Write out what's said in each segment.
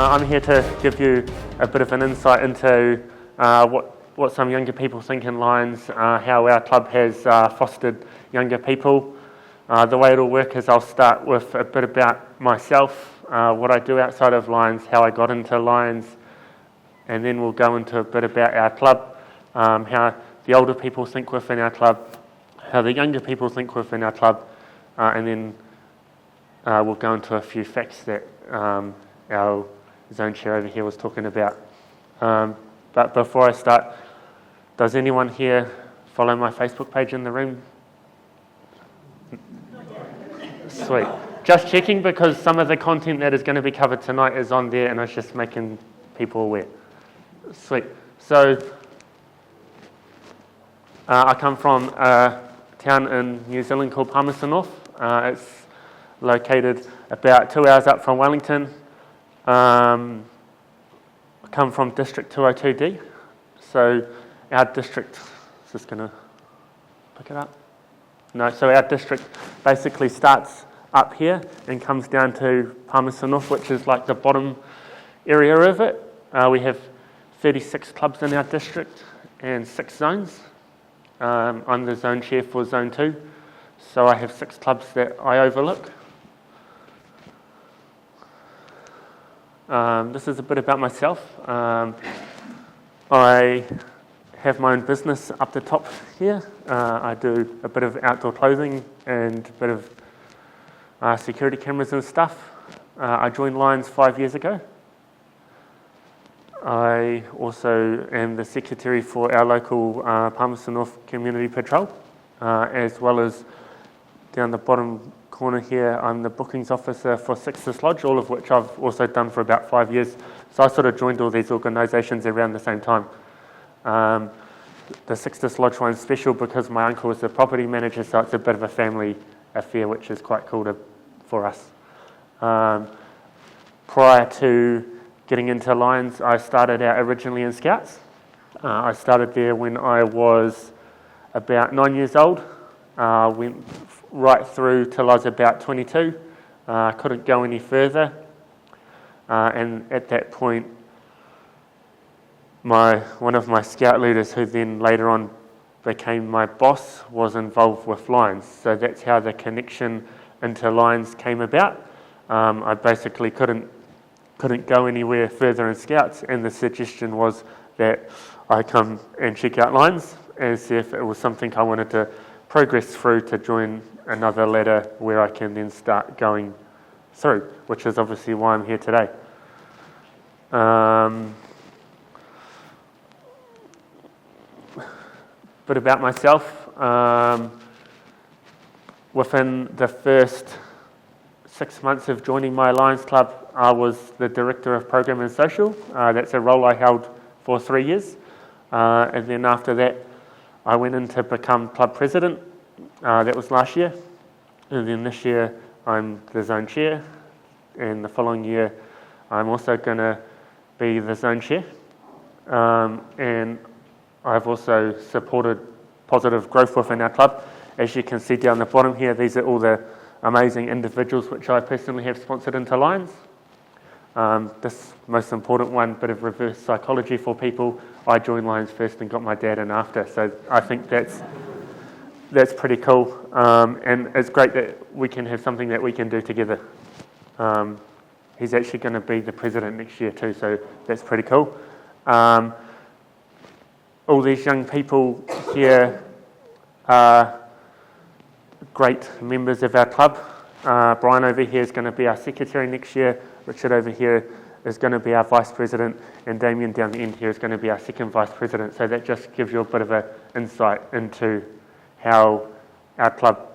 I'm here to give you a bit of an insight into what some younger people think in Lions, how our club has fostered younger people. The way it'll work is I'll start with a bit about myself, what I do outside of Lions, how I got into Lions, and then we'll go into a bit about our club, how the older people think within our club, how the younger people think within our club, and then we'll go into a few facts that our zone chair over here was talking about. But before I start, does anyone here follow my Facebook page in the room? Sweet. Just checking because some of the content that is going to be covered tonight is on there and I was just making people aware. Sweet. So, I come from a town in New Zealand called Palmerston North. It's located about 2 hours up from Wellington. I come from District 202D. So our district, is this going to pick it up? No, so our district basically starts up here and comes down to Palmerston North, which is like the bottom area of it. We have 36 clubs in our district and 6 zones. I'm the zone chair for Zone 2, so I have 6 clubs that I overlook. This is a bit about myself. I have my own business up the top here. I do a bit of outdoor clothing and a bit of security cameras and stuff. I joined Lions 5 years ago. I also am the secretary for our local Palmerston North Community Patrol, as well as down the bottom corner here, I'm the bookings officer for Sixtus Lodge, all of which I've also done for about 5 years. So I sort of joined all these organisations around the same time. The Sixtus Lodge one's special because my uncle is the property manager, so it's a bit of a family affair, which is quite cool for us. Prior to getting into Lions, I started out originally in Scouts. I started there when I was about 9 years old. Went right through till I was about 22. Couldn't go any further. And at that point, one of my scout leaders, who then later on became my boss, was involved with Lions. So that's how the connection into Lions came about. I basically couldn't go anywhere further in Scouts, and the suggestion was that I come and check out Lions and see if it was something I wanted to progress through to join another ladder where I can then start going through, which is obviously why I'm here today. Bit about myself. Within the first 6 months of joining my Lions Club, I was the Director of Program and Social. That's a role I held for 3 years. And then after that, I went in to become Club President. That was last year. And then this year, I'm the Zone Chair. And the following year, I'm also going to be the Zone Chair. And I've also supported positive growth within our club. As you can see down the bottom here, these are all the amazing individuals which I personally have sponsored into Lions. This most important one, bit of reverse psychology for people. I joined Lions first and got my dad in after. So I think that's pretty cool. And it's great that we can have something that we can do together. He's actually going to be the president next year too, so that's pretty cool. All these young people here are great members of our club. Brian over here is going to be our secretary next year. Richard over here is going to be our vice president, and Damien down the end here is going to be our second vice president. So that just gives you a bit of an insight into how our club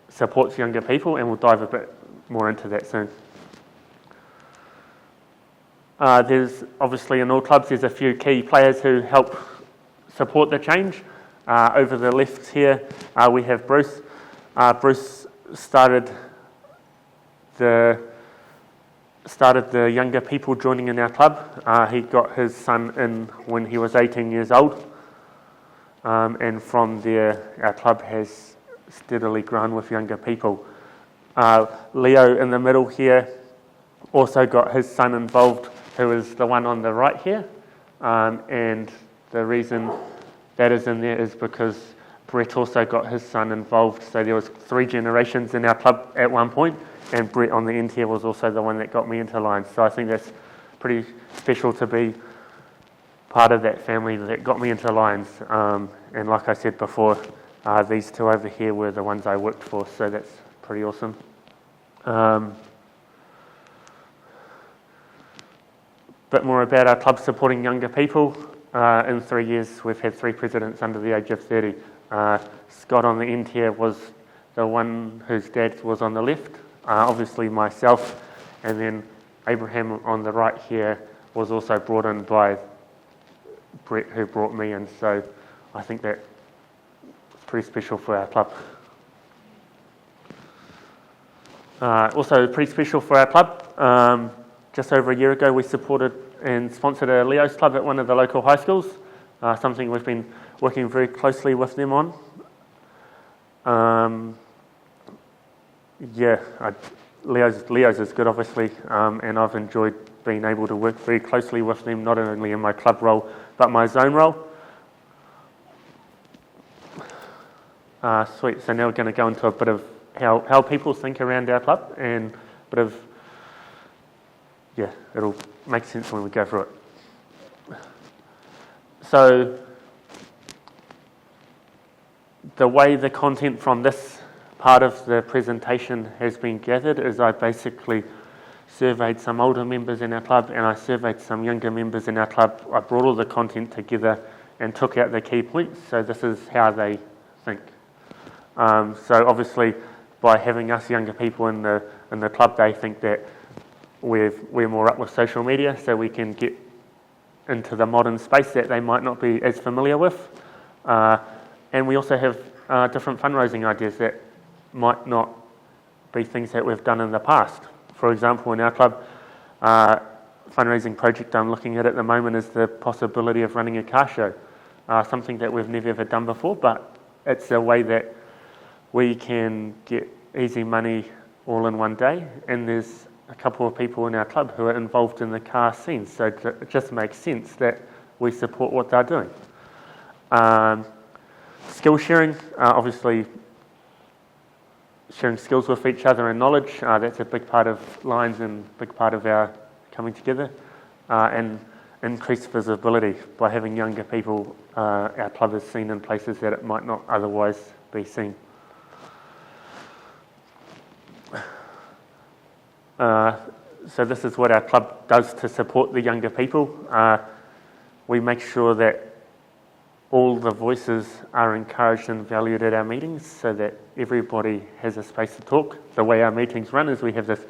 supports younger people, and we'll dive a bit more into that soon. There's obviously in all clubs there's a few key players who help support the change. Over the left here we have Bruce. Bruce started the younger people joining in our club. He got his son in when he was 18 years old, and from there our club has steadily grown with younger people. Leo in the middle here also got his son involved, who is the one on the right here. And the reason that is in there is because Brett also got his son involved. So there was 3 generations in our club at one point, and Brett on the end here was also the one that got me into Lions. So I think that's pretty special to be part of that family that got me into Lions. And like I said before, these 2 over here were the ones I worked for, so that's pretty awesome. Bit more about our club supporting younger people. In 3 years, we've had 3 presidents under the age of 30. Scott on the end here was the one whose dad was on the left, obviously myself, and then Abraham on the right here was also brought in by Brett, who brought me in, so I think that's pretty special for our club. Also pretty special for our club, just over a year ago we supported and sponsored a Leo's club at one of the local high schools, something we've been working very closely with them on. Leo's is good obviously, and I've enjoyed being able to work very closely with them, not only in my club role but my zone role. Sweet, so now we're going to go into a bit of how people think around our club, and a bit of, it'll make sense when we go through it. So the way the content from this part of the presentation has been gathered is I basically surveyed some older members in our club and I surveyed some younger members in our club. I brought all the content together and took out the key points, so this is how they think. So obviously by having us younger people in the club, they think that we're more up with social media, so we can get into the modern space that they might not be as familiar with. And we also have different fundraising ideas that might not be things that we've done in the past. For example, in our club, fundraising project I'm looking at the moment is the possibility of running a car show, something that we've never ever done before, but it's a way that we can get easy money all in one day, and there's a couple of people in our club who are involved in the car scene, so it just makes sense that we support what they're doing. Skill sharing, obviously sharing skills with each other and knowledge, that's a big part of Lions and a big part of our coming together. And increased visibility by having younger people, our club is seen in places that it might not otherwise be seen. So this is what our club does to support the younger people. We make sure that all the voices are encouraged and valued at our meetings so that everybody has a space to talk. The way our meetings run is we have this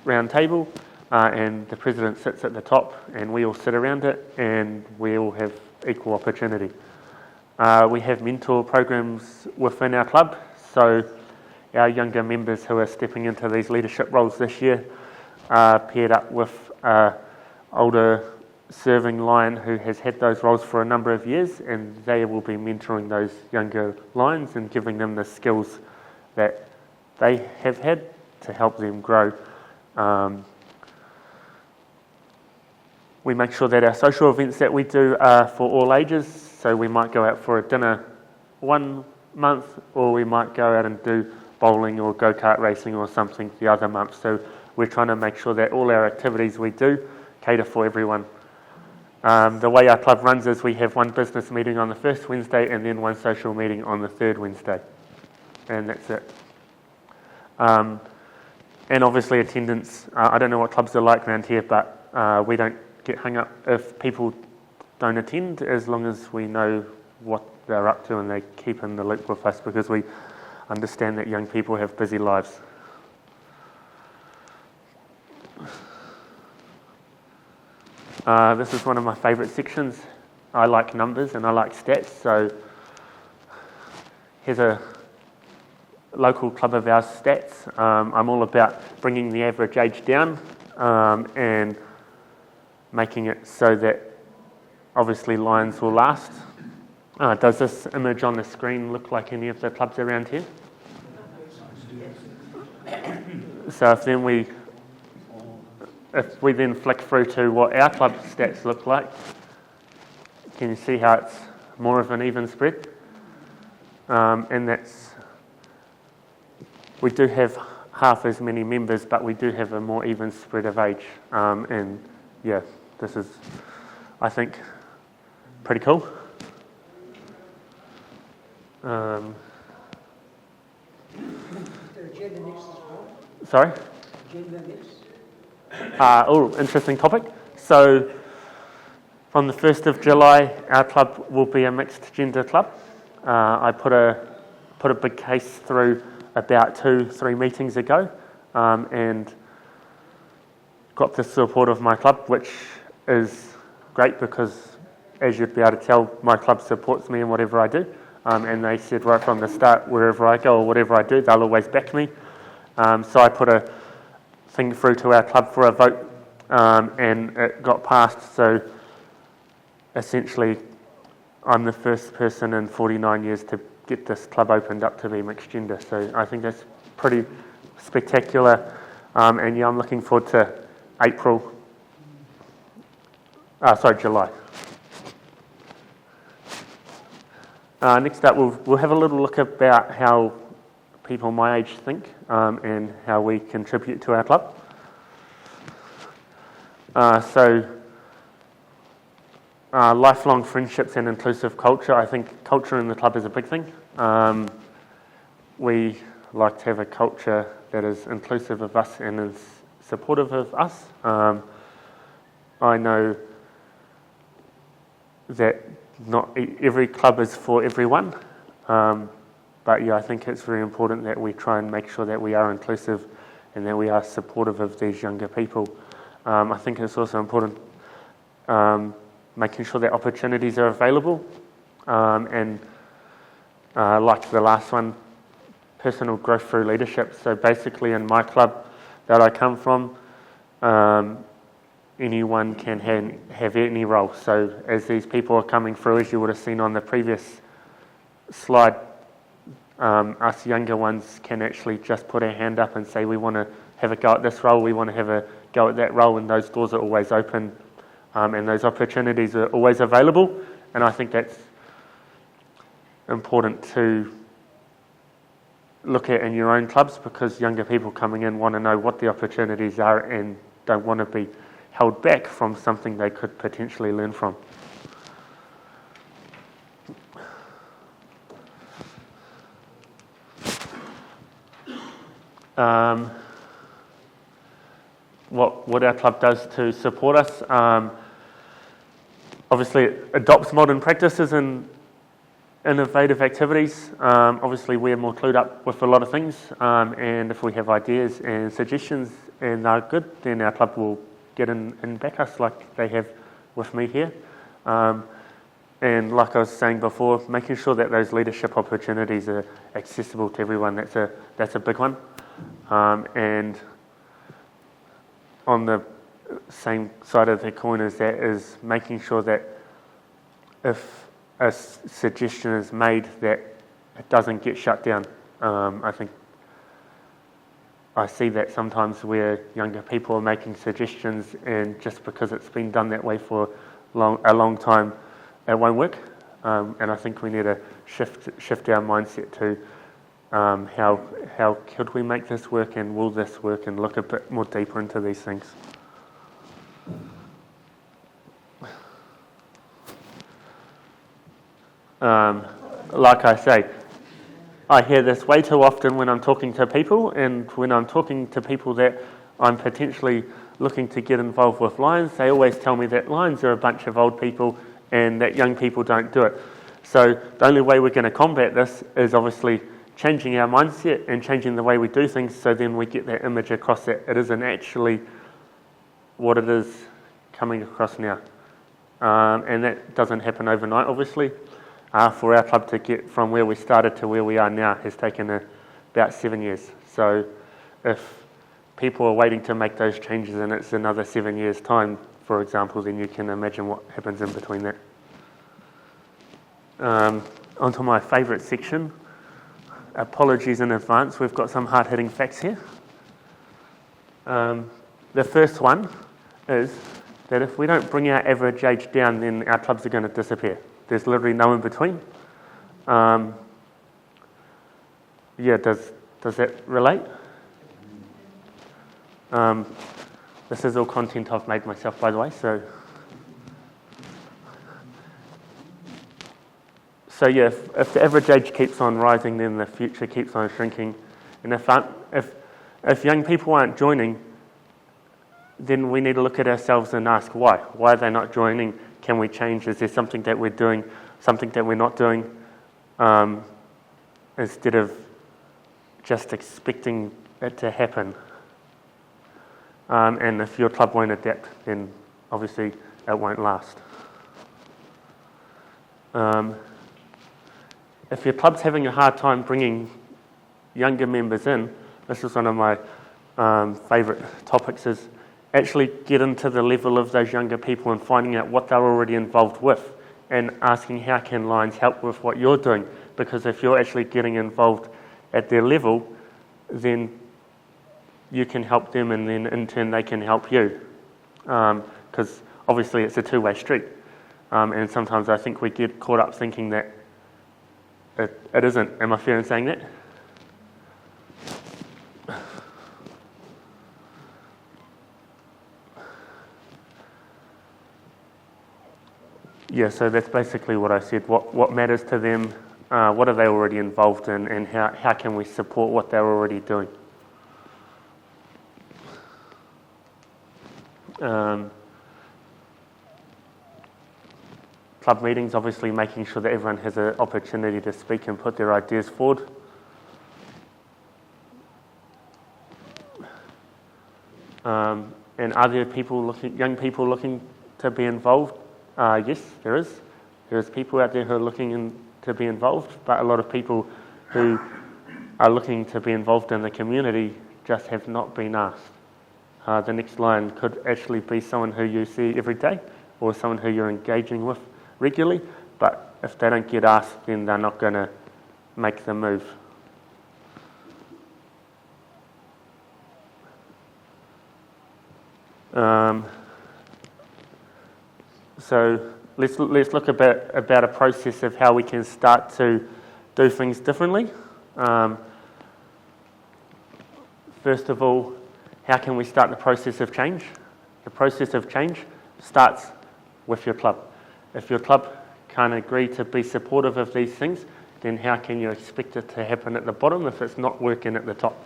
round table and the president sits at the top and we all sit around it and we all have equal opportunity. We have mentor programs within our club, so our younger members who are stepping into these leadership roles this year are paired up with older serving Lion who has had those roles for a number of years, and they will be mentoring those younger Lions and giving them the skills that they have had to help them grow. We make sure that our social events that we do are for all ages, so we might go out for a dinner one month, or we might go out and do bowling or go-kart racing or something the other month. So we're trying to make sure that all our activities we do cater for everyone. The way our club runs is we have one business meeting on the first Wednesday and then one social meeting on the third Wednesday. And that's it. And obviously attendance, I don't know what clubs are like around here, but we don't get hung up if people don't attend, as long as we know what they're up to and they keep in the loop with us, because we understand that young people have busy lives. This is one of my favourite sections. I like numbers and I like stats, so here's a local club of ours stats. I'm all about bringing the average age down and making it so that obviously Lions will last. Does this image on the screen look like any of the clubs around here? So if then we if we then flick through to what our club stats look like, can you see how it's more of an even spread? And we do have half as many members, but we do have a more even spread of age. And yeah, this is, I think, pretty cool. Sorry? Gender next. Interesting topic. So, from the 1st of July, our club will be a mixed gender club. I put a big case through about 2-3 meetings ago, and got the support of my club, which is great because, as you'd be able to tell, my club supports me in whatever I do. And they said right from the start, wherever I go or whatever I do, they'll always back me. So I put a thing through to our club for a vote, and it got passed. So essentially, I'm the first person in 49 years to get this club opened up to be mixed gender. So I think that's pretty spectacular. And yeah, I'm looking forward to July. Next up, we'll have a little look about how people my age think, and how we contribute to our club. Lifelong friendships and inclusive culture. I think culture in the club is a big thing. We like to have a culture that is inclusive of us and is supportive of us. I know that not every club is for everyone, but yeah, I think it's very important that we try and make sure that we are inclusive and that we are supportive of these younger people. I think it's also important making sure that opportunities are available, and like the last one, personal growth through leadership. So basically in my club that I come from, anyone can have any role. So as these people are coming through, as you would have seen on the previous slide, us younger ones can actually just put our hand up and say we want to have a go at this role, we want to have a go at that role, and those doors are always open, and those opportunities are always available. And I think that's important to look at in your own clubs, because younger people coming in want to know what the opportunities are and don't want to be held back from something they could potentially learn from. What our club does to support us, obviously it adopts modern practices and innovative activities. Obviously we're more clued up with a lot of things, and if we have ideas and suggestions and they're good, then our club will get in and back us like they have with me here. And like I was saying before, making sure that those leadership opportunities are accessible to everyone, that's a big one. And on the same side of the coin as that is making sure that if a suggestion is made, that it doesn't get shut down. I think I see that sometimes where younger people are making suggestions, and just because it's been done that way for a long time, it won't work. And I think we need to shift our mindset to how could we make this work, and will this work, and look a bit more deeper into these things. Like I say, I hear this way too often when I'm talking to people, and when I'm talking to people that I'm potentially looking to get involved with Lions, they always tell me that Lions are a bunch of old people and that young people don't do it. So the only way we're going to combat this is obviously changing our mindset and changing the way we do things, so then we get that image across that it isn't actually what it is coming across now. And that doesn't happen overnight, obviously. For our club to get from where we started to where we are now has taken about 7 years. So if people are waiting to make those changes and it's another 7 years' time, for example, then you can imagine what happens in between that. Onto my favourite section. Apologies in advance, we've got some hard-hitting facts here. The first one is that if we don't bring our average age down, then our clubs are going to disappear. There's literally no in between. Does that relate? This is all content I've made myself, by the way. So yeah, if the average age keeps on rising, then the future keeps on shrinking. And if young people aren't joining, then we need to look at ourselves and ask why. Why are they not joining? Can we change? Is there something that we're doing, something that we're not doing? Instead of just expecting it to happen. And if your club won't adapt, then obviously it won't last. If your club's having a hard time bringing younger members in, this is one of my favourite topics, is actually get into the level of those younger people and finding out what they're already involved with and asking how can Lions help with what you're doing, because if you're actually getting involved at their level, then you can help them and then in turn they can help you, because obviously it's a two-way street, and sometimes I think we get caught up thinking that it isn't. Am I fair in saying that? Yeah, so that's basically what I said. What matters to them, what are they already involved in, and how can we support what they're already doing. Club meetings, obviously making sure that everyone has an opportunity to speak and put their ideas forward. And are there young people looking to be involved? Yes, there is. There's people out there who are looking to be involved, but a lot of people who are looking to be involved in the community just have not been asked. The next line could actually be someone who you see every day or someone who you're engaging with regularly, but if they don't get asked, then they're not going to make the move. So let's look about a process of how we can start to do things differently. First of all, how can we start the process of change? The process of change starts with your club. If your club can't agree to be supportive of these things, then how can you expect it to happen at the bottom if it's not working at the top?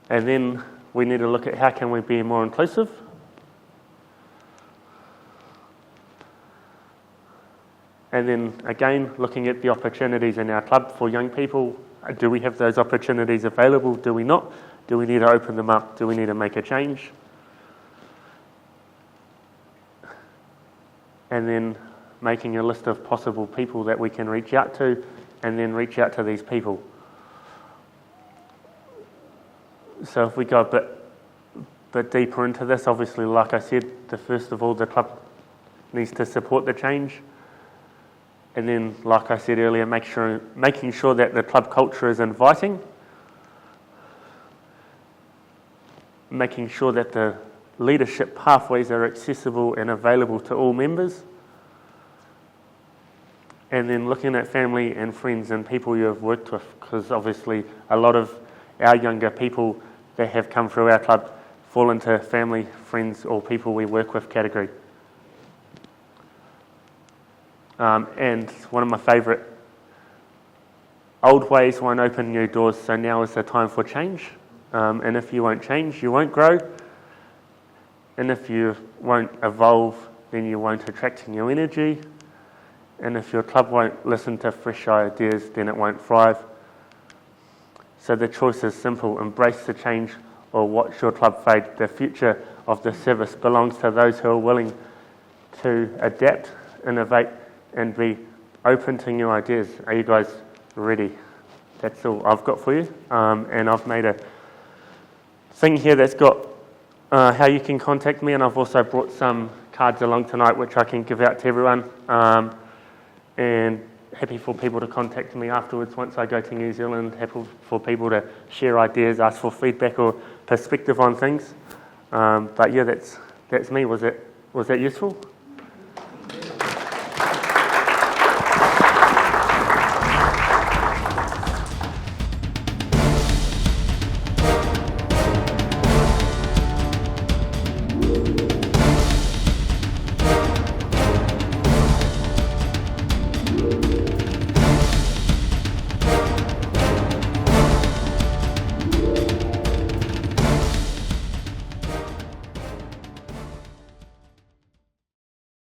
And then we need to look at how can we be more inclusive. And then again, looking at the opportunities in our club for young people. Do we have those opportunities available? Do we not? Do we need to open them up? Do we need to make a change? And then making a list of possible people that we can reach out to, and then reach out to these people. So if we go a bit deeper into this, obviously, like I said, first of all, the club needs to support the change. And then, like I said earlier, making sure that the club culture is inviting. Making sure that the leadership pathways are accessible and available to all members. And then looking at family and friends and people you have worked with, because obviously a lot of our younger people that have come through our club fall into family, friends, or people we work with category. And one of my favourite, old ways won't open new doors, so now is the time for change. And if you won't change, you won't grow. And if you won't evolve, then you won't attract new energy. And if your club won't listen to fresh ideas, then it won't thrive. So the choice is simple: embrace the change or watch your club fade. The future of the service belongs to those who are willing to adapt, innovate, and be open to new ideas. Are you guys ready? That's all I've got for you. And I've made a thing here that's got how you can contact me, and I've also brought some cards along tonight which I can give out to everyone. And happy for people to contact me afterwards once I go to New Zealand, happy for people to share ideas, ask for feedback or perspective on things. But yeah, that's me. Was that useful?